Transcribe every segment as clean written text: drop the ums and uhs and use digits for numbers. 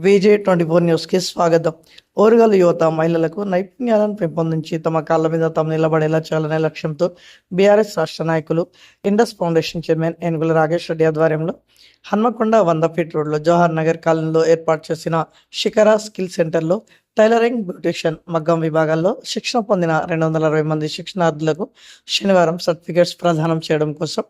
VJ24 న్యూస్కి స్వాగతం. ఓరుగల్లు యువత మహిళలకు నైపుణ్యాలను పెంపొందించి తమ కాళ్ల మీద తాము నిలబడేలా చేయాలనే లక్ష్యంతో బీఆర్ఎస్ రాష్ట్ర నాయకులు ఇండస్ ఫౌండేషన్ చైర్మన్ ఏనుగుల రాగేష్ రెడ్డి ఆధ్వర్యంలో హన్మకొండ 100 ఫీట్ రోడ్లో జవహర్ నగర్ కాలనీలో ఏర్పాటు చేసిన శిఖరా స్కిల్ సెంటర్లో టైలరింగ్, బ్యూటిషియన్, మగ్గం విభాగాల్లో శిక్షణ పొందిన 260 మంది శిక్షణార్థులకు శనివారం సర్టిఫికేట్స్ ప్రదానం చేయడం కోసం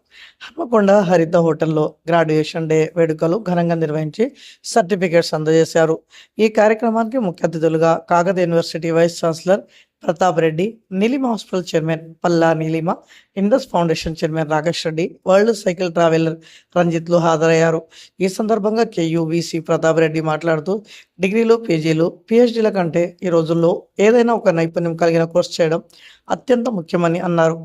హన్మకొండ హరిత హోటల్లో గ్రాడ్యుయేషన్ డే వేడుకలు ఘనంగా నిర్వహించి సర్టిఫికేట్స్ అందజేశారు. ఈ కార్యక్రమానికి ముఖ్య అతిథులుగా Kakatiya university vice chancellor Pratap Reddy, Neelima hospital chairman Palla Neelima, Indus foundation chairman Rakesh Reddy, world cycle traveller రంజిత్లు హాజరయ్యారు. ఈ సందర్భంగా KUVC ప్రతాప్ రెడ్డి మాట్లాడుతూ డిగ్రీలు, PGలు, PhDల కంటే ఈ రోజుల్లో ఏదైనా ఒక నైపుణ్యం కలిగిన కోర్సు చేయడం అత్యంత ముఖ్యమని అన్నారు.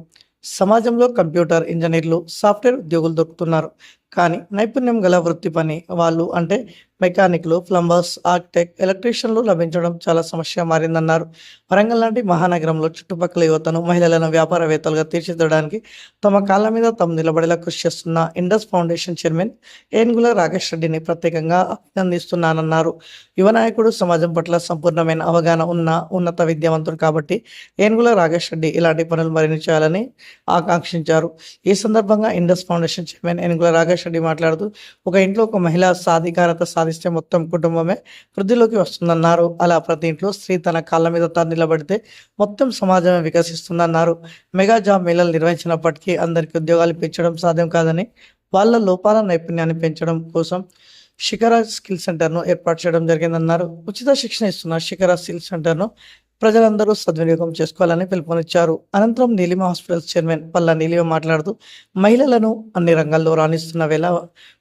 సమాజంలో కంప్యూటర్ ఇంజనీర్లు, సాఫ్ట్వేర్ ఉద్యోగులు దొరుకుతున్నారు. కానీ నైపుణ్యం గల వృత్తి పని వాళ్ళు అంటే మెకానిక్లు, ప్లంబర్స్, ఆర్కిటెక్ట్, ఎలక్ట్రీషియన్లు లభించడం చాలా సమస్య మారిందన్నారు. వరంగల్ లాంటి మహానగరంలో చుట్టుపక్కల యువతను, మహిళలను వ్యాపారవేత్తలుగా తీర్చిదిద్దడానికి తమ కాళ్ళ మీద తాము నిలబడేలా కృషి చేస్తున్న ఇండస్ ఫౌండేషన్ చైర్మన్ ఏనుగుల రాగేష్ రెడ్డిని ప్రత్యేకంగా అభినందిస్తున్నానన్నారు. యువ నాయకుడు, సమాజం పట్ల సంపూర్ణమైన అవగాహన ఉన్న ఉన్నత విద్యావంతుడు కాబట్టి ఏనుగుల రాగేష్ రెడ్డి ఇలాంటి పనులు మరిన్ని చేయాలని ఆకాంక్షించారు. ఈ సందర్భంగా ఇండస్ ఫౌండేషన్ చైర్మన్ ఏనుగుల రాగేష్ రెడ్డి మాట్లాడుతూ ఒక ఇంట్లో ఒక మహిళ సాధికారత సాధిస్తే మొత్తం కుటుంబమే వృద్ధిలోకి వస్తుందన్నారు. అలా ప్రతి ఇంట్లో స్త్రీ తన కాళ్ళ మీద తాను నిలబడితే మొత్తం సమాజమే వికసిస్తుందన్నారు. మెగా జాబ్ మేళలు నిర్వహించినప్పటికీ అందరికీ ఉద్యోగాలు పెంచడం సాధ్యం కాదని, వాళ్ళ లోపాల నైపుణ్యాన్ని పెంచడం కోసం శిఖరా స్కిల్ సెంటర్ను ఏర్పాటు చేయడం జరిగిందన్నారు. ఉచిత శిక్షణ ఇస్తున్న శిఖరా స్కిల్ సెంటర్ను ప్రజలందరూ సద్వినియోగం చేసుకోవాలని పిలుపునిచ్చారు. అనంతరం నీలిమ హాస్పిటల్ చైర్మన్ పల్లా నీలిమ మాట్లాడుతూ మహిళలను అన్ని రంగాల్లో రాణిస్తున్న వేళ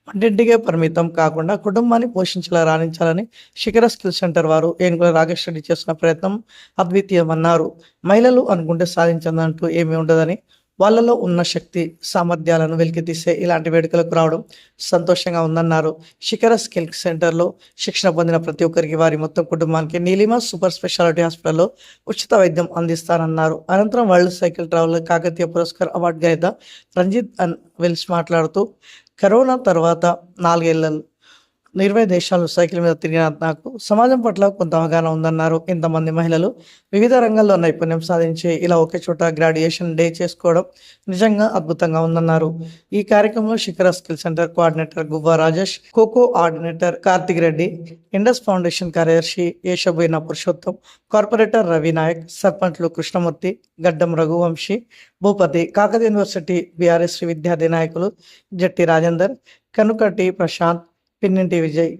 వంటింటికే పరిమితం కాకుండా కుటుంబాన్ని పోషించేలా రాణించాలని శిఖరా స్కిల్ సెంటర్ వారు ఏనుగుల రాగేష్ రెడ్డి చేస్తున్న ప్రయత్నం అద్వితీయమన్నారు. మహిళలు అనుకుంటే సాధించదంటూ ఏమీ ఉండదని, వాళ్ళలో ఉన్న శక్తి సామర్థ్యాలను వెలికితీసే ఇలాంటి వేడుకలకు రావడం సంతోషంగా ఉందన్నారు. శిఖరా స్కిల్ సెంటర్లో శిక్షణ పొందిన ప్రతి ఒక్కరికి వారి మొత్తం కుటుంబానికి నీలిమ సూపర్ స్పెషాలిటీ హాస్పిటల్లో ఉచిత వైద్యం అందిస్తారన్నారు. అనంతరం వరల్డ్ సైకిల్ ట్రావెలర్ కాకతీయ పురస్కార్ అవార్డు గ్రహీత రంజిత్ వెల్స్ మాట్లాడుతూ కరోనా తర్వాత 4 ఏళ్లలో 20 దేశాలు సైకిల్ మీద తిరిగిన నాకు సమాజం పట్ల కొంత అవగాహన ఉందన్నారు. ఇంతమంది మహిళలు వివిధ రంగాల్లో నైపుణ్యం సాధించి ఇలా ఒకే చోట గ్రాడ్యుయేషన్ డే చేసుకోవడం నిజంగా అద్భుతంగా ఉందన్నారు. ఈ కార్యక్రమంలో Shikhara skill centre coordinator Guvva Rajesh, co coordinator Karthik Reddy, Indus foundation కార్యదర్శి ఏషబోయిన పురుషోత్తం, కార్పొరేటర్ రవి నాయక్, సర్పంచ్లు కృష్ణమూర్తి, గడ్డం రఘువంశీ, భూపతి, కాకతీయ యూనివర్సిటీ BRS విద్యార్థి నాయకులు జట్టి రాజేందర్, కనుకటి ప్రశాంత్, పిన్నింటి విజయ్,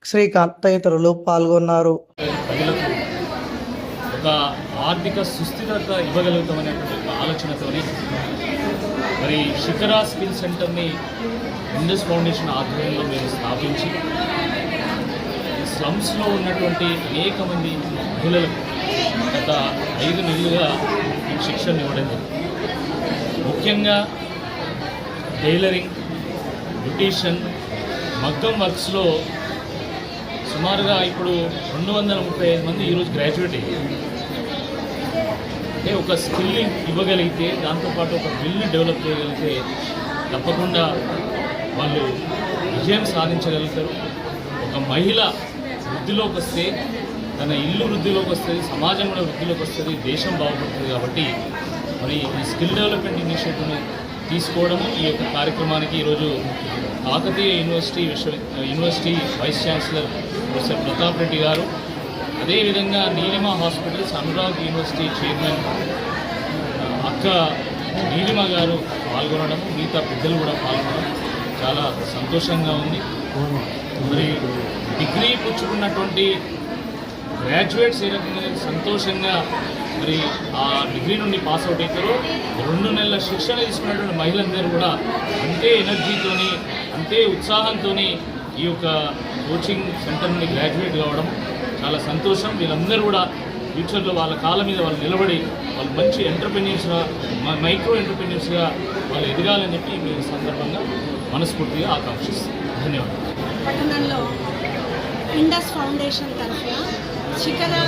శ్రీకాంత్ తదితరులు పాల్గొన్నారు. ప్రజలకు ఒక ఆర్థిక సుస్థిరత ఇవ్వగలుగుతామనేటువంటి ఒక ఆలోచనతోని మరి శిఖరా స్కిల్ సెంటర్ని ఇండస్ ఫౌండేషన్ ఆధ్వర్యంలో మేము స్థాపించి స్లమ్స్లో ఉన్నటువంటి అనేక మంది మహిళలకు గత 5 నెలలుగా మేము శిక్షణ ఇవ్వడం జరిగింది. ముఖ్యంగా టైలరింగ్, బ్యూటిషియన్, మగ్గం వర్క్స్లో సుమారుగా ఇప్పుడు 235 మంది ఈరోజు గ్రాడ్యుయేట్ అయ్యారు. అంటే ఒక స్కిల్లింగ్ ఇవ్వగలిగితే, దాంతోపాటు ఒక బిల్ని డెవలప్ చేయగలిగితే తప్పకుండా వాళ్ళు విజయం సాధించగలుగుతారు. ఒక మహిళ వృద్ధిలోకి వస్తే తన ఇల్లు వృద్ధిలోకి వస్తుంది, సమాజం కూడా వృద్ధిలోకి వస్తుంది, దేశం బాగుపడుతుంది. కాబట్టి మరి ఈ స్కిల్ డెవలప్మెంట్ ఇనిషియేటివ్ని తీసుకోవడము ఈ యొక్క కార్యక్రమానికి ఈరోజు Kakatiya university vice chancellor professor Pratap Reddy గారు, అదేవిధంగా Neelima hospitals Anurag university chairman అక్క నీలిమ గారు పాల్గొనడము, మిగతా పెద్దలు కూడా పాల్గొనడం చాలా సంతోషంగా ఉంది. మరి డిగ్రీ పుచ్చుకున్నటువంటి గ్రాడ్యుయేట్స్ ఏ రకంగా సంతోషంగా మరి ఆ డిగ్రీ నుండి పాస్ అవుట్ అవుతారో 2 నెలల శిక్షణ తీసుకున్నటువంటి మహిళలందరూ కూడా అంతే ఎనర్జీతోని, అంతే ఉత్సాహంతో ఈ యొక్క కోచింగ్ సెంటర్ నుండి గ్రాడ్యుయేట్ కావడం చాలా సంతోషం. వీళ్ళందరూ కూడా ఫ్యూచర్లో వాళ్ళ కాళ్ళ మీద వాళ్ళు నిలబడి వాళ్ళు మంచి ఎంటర్ప్రెన్యూర్స్గా, మైక్రో ఎంటర్ప్రెన్యూర్స్గా వాళ్ళు ఎదగాలని చెప్పి మీ సందర్భంగా మనస్ఫూర్తిగా ఆకాంక్షిస్తాం. ధన్యవాదాలు. పట్టణంలో ఇండస్ ఫౌండేషన్ తరఫున శిఖరా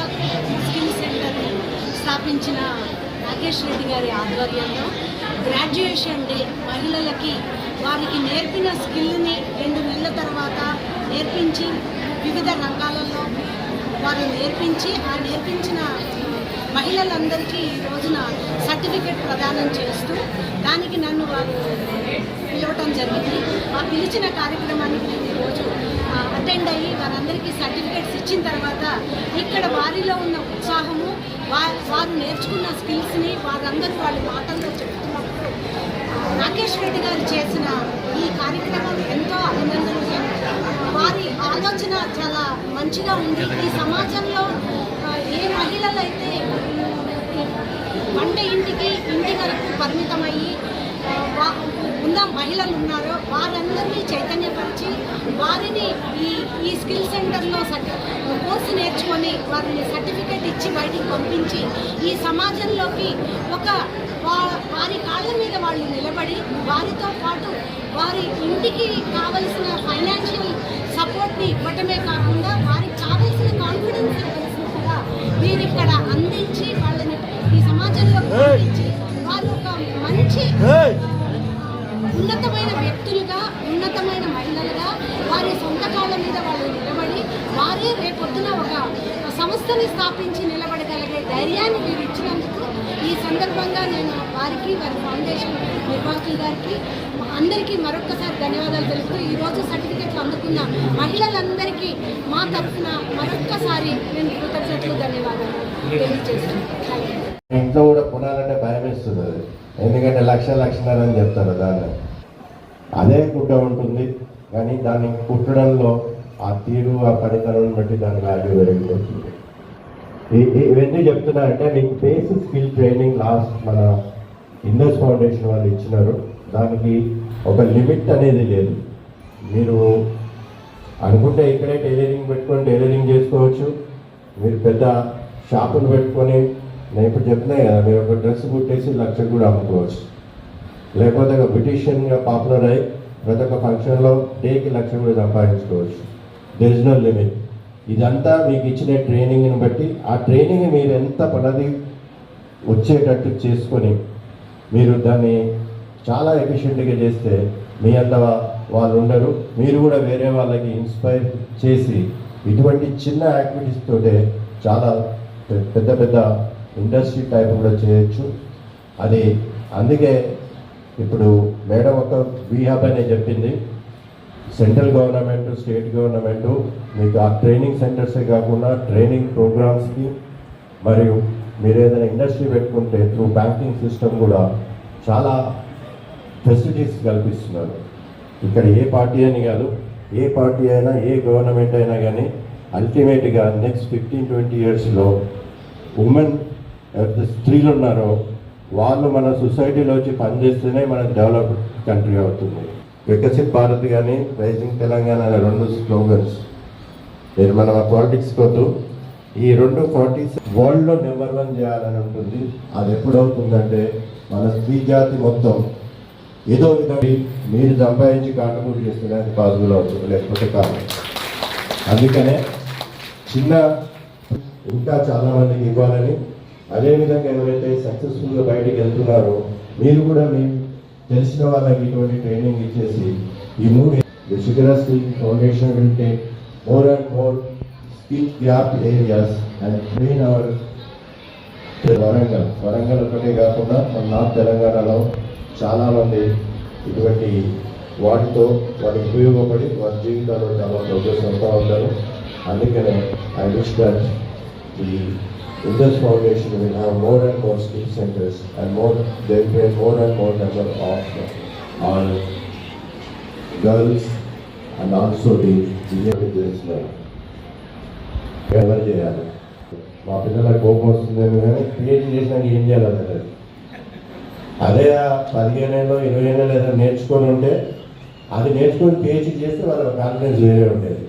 స్కిల్ సెంటర్ స్థాపించిన రాకేష్ రెడ్డి గారి ఆధ్వర్యంలో గ్రాడ్యుయేషన్ డే మహిళలకి వారికి నేర్పిన స్కిల్ని 2 నెలల తర్వాత నేర్పించి వివిధ రంగాలలో వారు నేర్పించి ఆ నేర్పించిన మహిళలందరికీ ఈ రోజున సర్టిఫికెట్ ప్రదానం చేస్తూ దానికి నన్ను వారు పిలవటం జరిగింది. ఆ పిలిచిన కార్యక్రమానికి నేను ఈరోజు అటెండ్ అయ్యి వారందరికీ సర్టిఫికెట్స్ ఇచ్చిన తర్వాత ఇక్కడ వారిలో ఉన్న ఉత్సాహము వారు నేర్చుకున్న స్కిల్స్ని వారందరూ వాళ్ళ మాటల్లో చెప్తున్నప్పుడు రాకేష్ రెడ్డి గారు చేసిన ఈ కార్యక్రమం ఎంతో అభినందనీయం. వారి ఆలోచన చాలా మంచిగా ఉంది. ఈ సమాజంలో ఏ మహిళలైతే వంట ఇంటి వరకు పరిమితమయ్యి ఉన్న మహిళలు ఉన్నారో వారందరినీ చైతన్యపరిచి వారిని ఈ స్కిల్ సెంటర్లో కోర్సు నేర్చుకొని వారిని సర్టిఫికేట్ ఇచ్చి బయటికి పంపించి ఈ సమాజంలోకి వారి కాళ్ళ మీద వాళ్ళు నిలబడి వారితో పాటు వారి ఇంటికి కావలసిన ఫైనాన్షియల్ సపోర్ట్ని ఇవ్వటమే కాకుండా వారికి కావలసిన కాన్ఫిడెన్స్ లెవెల్స్ని కూడా మీరు ఇక్కడ అందించి వాళ్ళని ఈ సమాజంలో పంపించి వాళ్ళు ఒక మంచి ఉన్నతమైన వ్యక్తులుగా ఉన్నతమైన మహిళలుగా వారి సొంత కాళ్ళ మీద వాళ్ళు నిలబడి వారే రేపొద్దున ఒక సంస్థని స్థాపించి నిలబడగలిగే ధైర్యాన్ని మీరు ఇచ్చినందుకు ఈ సందర్భంగా నేను వారికి వారి ఫౌండేషన్ నిర్వాహకులు గారికి అందరికీ మరొక్కసారి ధన్యవాదాలు తెలుపుతూ ఈరోజు సర్టిఫికెట్లు అందుకున్న మహిళలందరికీ మా తరఫున మరొక్కసారి నేను కృతజ్ఞతలు ధన్యవాదాలు తెలియజేస్తున్నాను. ఇంట్లో కూడా కొనాలంటే భయం వేస్తుంది అది, ఎందుకంటే లక్షన్నర అని చెప్తారు దాన్ని. అదే కుట్ట ఉంటుంది కానీ దాన్ని కుట్టడంలో ఆ తీరు ఆ పనితనం బట్టి దాని వాల్యూ పెరిగిపోతుంది. ఇవన్నీ చెప్తున్నారంటే మీకు బేసిక్ స్కిల్ ట్రైనింగ్ లాస్ట్ మన ఇండస్ ఫౌండేషన్ వాళ్ళు ఇచ్చినారు. దానికి ఒక లిమిట్ అనేది లేదు. మీరు అనుకుంటే ఇక్కడే టైలరింగ్ పెట్టుకొని టైలరింగ్ చేసుకోవచ్చు. మీరు పెద్ద షాపులు పెట్టుకొని నేను ఇప్పుడు చెప్తున్నాయి కదా, మీరు ఒక డ్రెస్ కుట్టేసి 1,00,000 కూడా అమ్ముకోవచ్చు. లేకపోతే ఒక బ్యూటిషియన్గా పాపులర్ అయ్యి ప్రతి ఒక్క ఫంక్షన్లో డేకి 1,00,000 కూడా సంపాదించుకోవచ్చు. There is no limit. ఇదంతా మీకు ఇచ్చిన ట్రైనింగ్ని బట్టి ఆ ట్రైనింగ్ మీరు ఎంత పడది వచ్చేటట్టు చేసుకొని మీరు దాన్ని చాలా ఎఫిషియెంట్గా చేస్తే మీ అంత వాళ్ళు ఉండరు. మీరు కూడా వేరే వాళ్ళకి ఇన్స్పైర్ చేసి ఇటువంటి చిన్న యాక్టివిటీస్ తోటే చాలా పెద్ద పెద్ద ఇండస్ట్రీ టైప్ కూడా చేయొచ్చు. అది అందుకే ఇప్పుడు మేడం ఒక వీహబ్ అనే చెప్పింది. సెంట్రల్ గవర్నమెంట్ స్టేట్ గవర్నమెంట్ మీకు ఆ ట్రైనింగ్ సెంటర్సే కాకుండా ట్రైనింగ్ ప్రోగ్రామ్స్కి మరియు మీరు ఏదైనా ఇండస్ట్రీ పెట్టుకుంటే త్రూ బ్యాంకింగ్ సిస్టమ్ కూడా చాలా ఫెసిలిటీస్ కల్పిస్తున్నారు. ఇక్కడ ఏ పార్టీ అని కాదు, ఏ పార్టీ అయినా ఏ గవర్నమెంట్ అయినా కానీ అల్టిమేట్గా నెక్స్ట్ 15-20 ఇయర్స్లో ఉమెన్ ఎవరైతే స్త్రీలు ఉన్నారో వాళ్ళు మన సొసైటీలో వచ్చి పనిచేస్తేనే మన డెవలప్డ్ కంట్రీ అవుతుంది. వికసిత్ భారత్ కానీ రైజింగ్ తెలంగాణ అనే 2 స్లోగన్స్ మీరు మన పాలిటిక్స్ వద్దు. ఈ 2 పార్టీస్ వరల్డ్లో నెంబర్ 1 చేయాలని ఉంటుంది. అది ఎప్పుడవుతుందంటే మన స్త్రీ జాతి మొత్తం ఏదో విధంగా మీరు సంపాదించి కాంట్రిబ్యూట్ చేస్తేనే అది పాసిబుల్ అవుతుంది, లేకపోతే కాదు. అందుకనే చిన్న ఇంకా చాలామందికి ఇవ్వాలని, అదేవిధంగా ఎవరైతే సక్సెస్ఫుల్గా బయటికి వెళ్తున్నారో మీరు కూడా మీకు తెలిసిన వాళ్ళకి ఇటువంటి ట్రైనింగ్ ఇచ్చేసి ఈ 3 శిఖర skill foundation will take more and more skill gap areas and train our Warangal ఒకటే కాకుండా మన నార్త్ తెలంగాణలో చాలామంది ఇటువంటి వాటితో వారికి ఉపయోగపడి వారి జీవితాల్లో చాలా ప్రోగ్రెస్ అవుతూ ఉంటారు. అందుకనే ఐ విష్ దట్ ఈ Indus Foundation will have more and more skill centers and they will train more and more number of our girls and also the business level. ఎవరు చేయాలి? మా పిల్లలకు కోపం వస్తుందేమో కానీ పిహెచ్డీ చేసినాక ఏం చేయాలి? అదే 15 ఏళ్ళు 20 ఏళ్ళు ఏదైనా నేర్చుకొని ఉంటే అది నేర్చుకొని పిహెచ్డీ చేస్తే వాళ్ళ కాన్ఫిడెన్స్ వేరే ఉండేది.